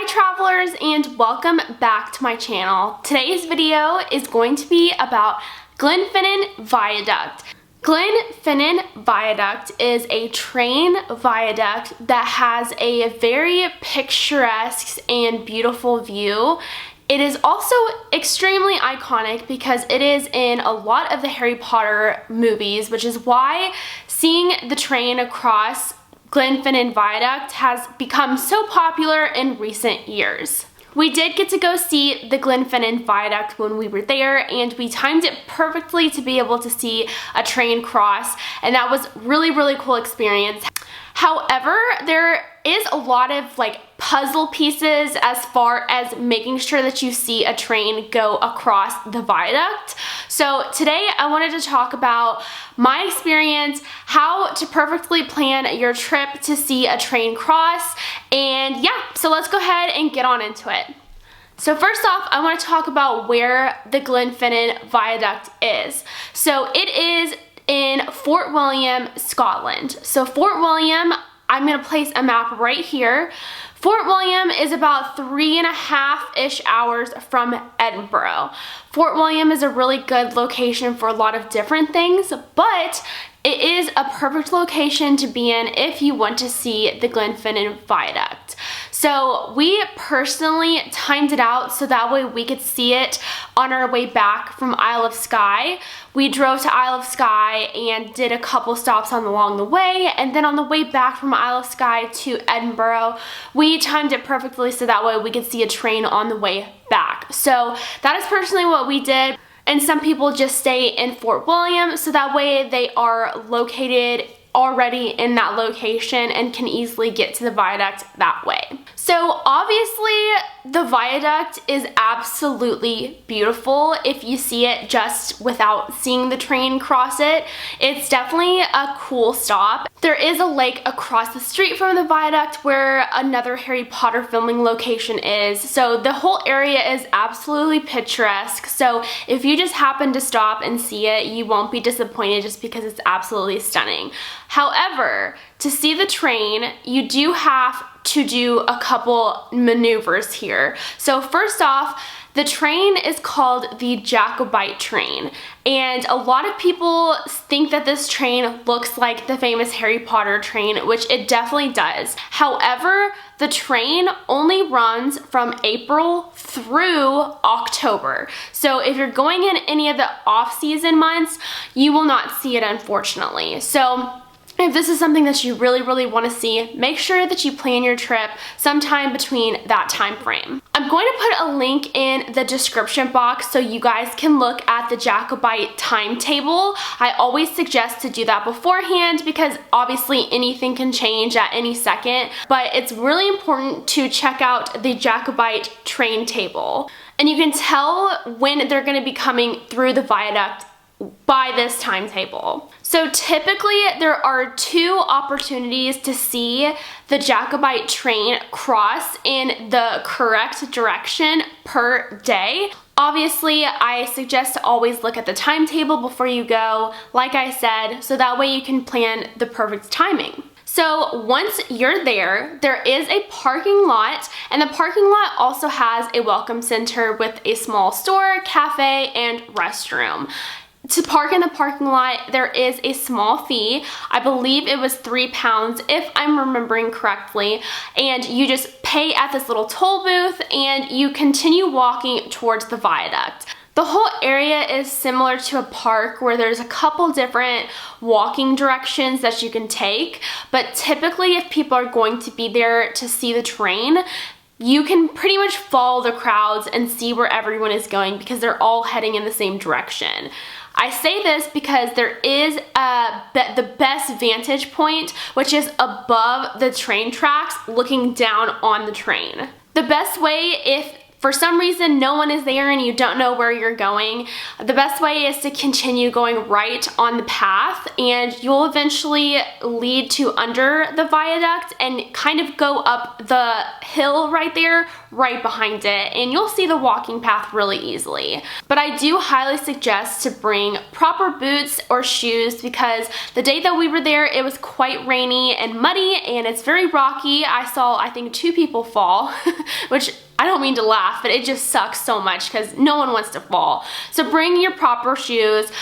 travelers, and welcome back to my channel. Today's video is going to be about Glenfinnan Viaduct. Glenfinnan Viaduct is a train viaduct that has a very picturesque and beautiful view. It is also extremely iconic because it is in a lot of the Harry Potter movies, which is why seeing the train across Glenfinnan Viaduct has become so popular in recent years. We did get to go see the Glenfinnan Viaduct when we were there, and we timed it perfectly to be able to see a train cross, and that was really cool experience. However, there is a lot of puzzle pieces as far as making sure that you see a train go across the viaduct. So today I wanted to talk about my experience, how to perfectly plan your trip to see a train cross, and yeah, so let's go ahead and get on into it. So first off, I want to talk about where the Glenfinnan Viaduct is. So it is in Fort William, Scotland. So Fort William, I'm going to place a map right here. Fort William is about 3.5-ish hours from Edinburgh. Fort William is a really good location for a lot of different things, but it is a perfect location to be in if you want to see the Glenfinnan Viaduct. So we personally timed it out so that way we could see it on our way back from Isle of Skye. We drove to Isle of Skye and did a couple stops along the way, and then on the way back from Isle of Skye to Edinburgh, we timed it perfectly so that way we could see a train on the way back. So that is personally what we did. And some people just stay in Fort William so that way they are located already in that location and can easily get to the viaduct that way. So obviously the viaduct is absolutely beautiful if you see it just without seeing the train cross it. It's definitely a cool stop. There is a lake across the street from the viaduct where another Harry Potter filming location is. So the whole area is absolutely picturesque. So if you just happen to stop and see it, you won't be disappointed just because it's absolutely stunning. However, to see the train, you do have to do a couple maneuvers here. So first off, the train is called the Jacobite train, and a lot of people think that this train looks like the famous Harry Potter train, which it definitely does. However, the train only runs from April through October. So if you're going in any of the off-season months, you will not see it, unfortunately. So if this is something that you really want to see, make sure that you plan your trip sometime between that time frame. I'm going to put a link in the description box so you guys can look at the Jacobite timetable. I always suggest to do that beforehand because obviously anything can change at any second, but it's really important to check out the Jacobite train table. And you can tell when they're going to be coming through the viaduct by this timetable. So typically there are 2 opportunities to see the Jacobite train cross in the correct direction per day. Obviously, I suggest to always look at the timetable before you go, like I said, so that way you can plan the perfect timing. So once you're there, there is a parking lot, and the parking lot also has a welcome center with a small store, cafe, and restroom. To park in the parking lot, there is a small fee. I believe it was £3 if I'm remembering correctly, and you just pay at this little toll booth and you continue walking towards the viaduct. The whole area is similar to a park where there's a couple different walking directions that you can take, but typically if people are going to be there to see the train, you can pretty much follow the crowds and see where everyone is going because they're all heading in the same direction. I say this because there is the best vantage point, which is above the train tracks looking down on the train. The best way, if for some reason no one is there and you don't know where you're going, the best way is to continue going right on the path, and you'll eventually lead to under the viaduct and kind of go up the hill right there, right behind it, and you'll see the walking path really easily. But I do highly suggest to bring proper boots or shoes, because the day that we were there, it was quite rainy and muddy and it's very rocky. I saw, I think, 2 people fall, which I don't mean to laugh, but it just sucks so much because no one wants to fall. So bring your proper shoes,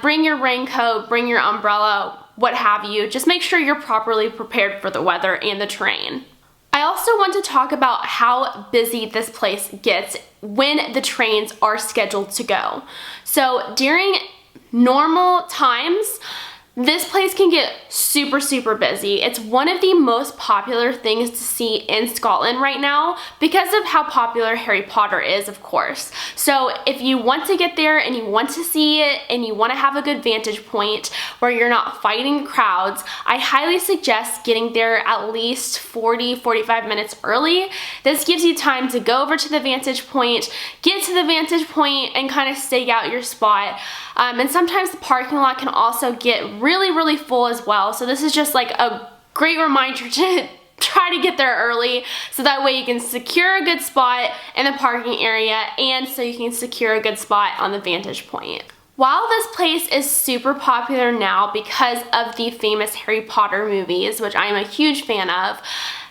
bring your raincoat, bring your umbrella, what have you. Just make sure you're properly prepared for the weather and the terrain. I also want to talk about how busy this place gets when the trains are scheduled to go. So during normal times, this place can get super busy. It's one of the most popular things to see in Scotland right now because of how popular Harry Potter is, of course. So if you want to get there and you want to see it and you want to have a good vantage point where you're not fighting crowds, I highly suggest getting there at least 40-45 minutes early. This gives you time to go over to the vantage point, get to the vantage point, and kind of stake out your spot. And sometimes the parking lot can also get really full as well. So this is just like a great reminder to try to get there early so that way you can secure a good spot in the parking area and so you can secure a good spot on the vantage point. While this place is super popular now because of the famous Harry Potter movies, which I am a huge fan of,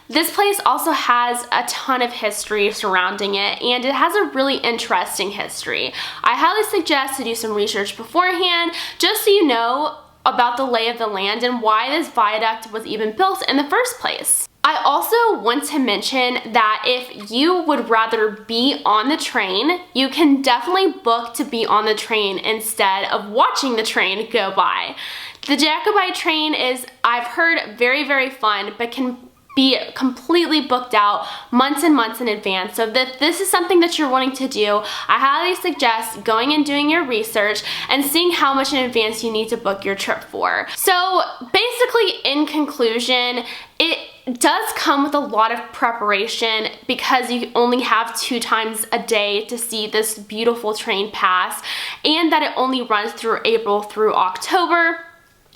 this place also has a ton of history surrounding it, and it has a really interesting history. I highly suggest to do some research beforehand just so you know about the lay of the land and why this viaduct was even built in the first place. I also want to mention that if you would rather be on the train, you can definitely book to be on the train instead of watching the train go by. The Jacobite train is, I've heard, very fun, but can be completely booked out months and months in advance. So if this is something that you're wanting to do, I highly suggest going and doing your research and seeing how much in advance you need to book your trip for. So basically, in conclusion, it does come with a lot of preparation because you only have 2 times a day to see this beautiful train pass, and that it only runs through April through October.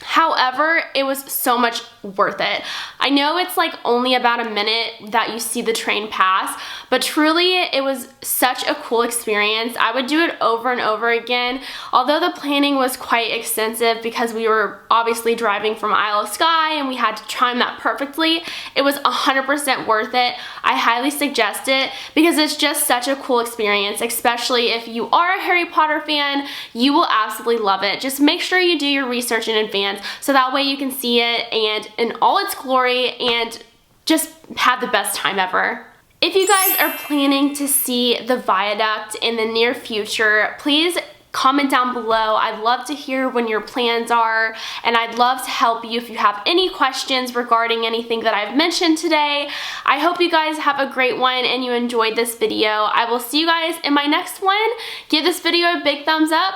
However, it was so much worth it. I know it's like only about a minute that you see the train pass, but truly it was such a cool experience. I would do it over and over again. Although the planning was quite extensive because we were obviously driving from Isle of Skye and we had to time that perfectly, it was 100% worth it. I highly suggest it because it's just such a cool experience, especially if you are a Harry Potter fan. You will absolutely love it. Just make sure you do your research in advance so that way you can see it and in all its glory and just have the best time ever. If you guys are planning to see the viaduct in the near future, please comment down below. I'd love to hear when your plans are, and I'd love to help you if you have any questions regarding anything that I've mentioned today. I hope you guys have a great one and you enjoyed this video. I will see you guys in my next one. Give this video a big thumbs up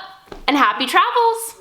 and happy travels!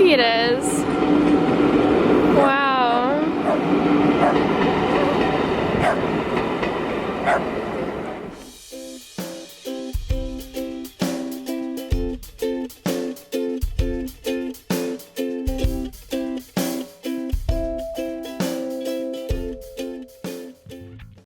It is.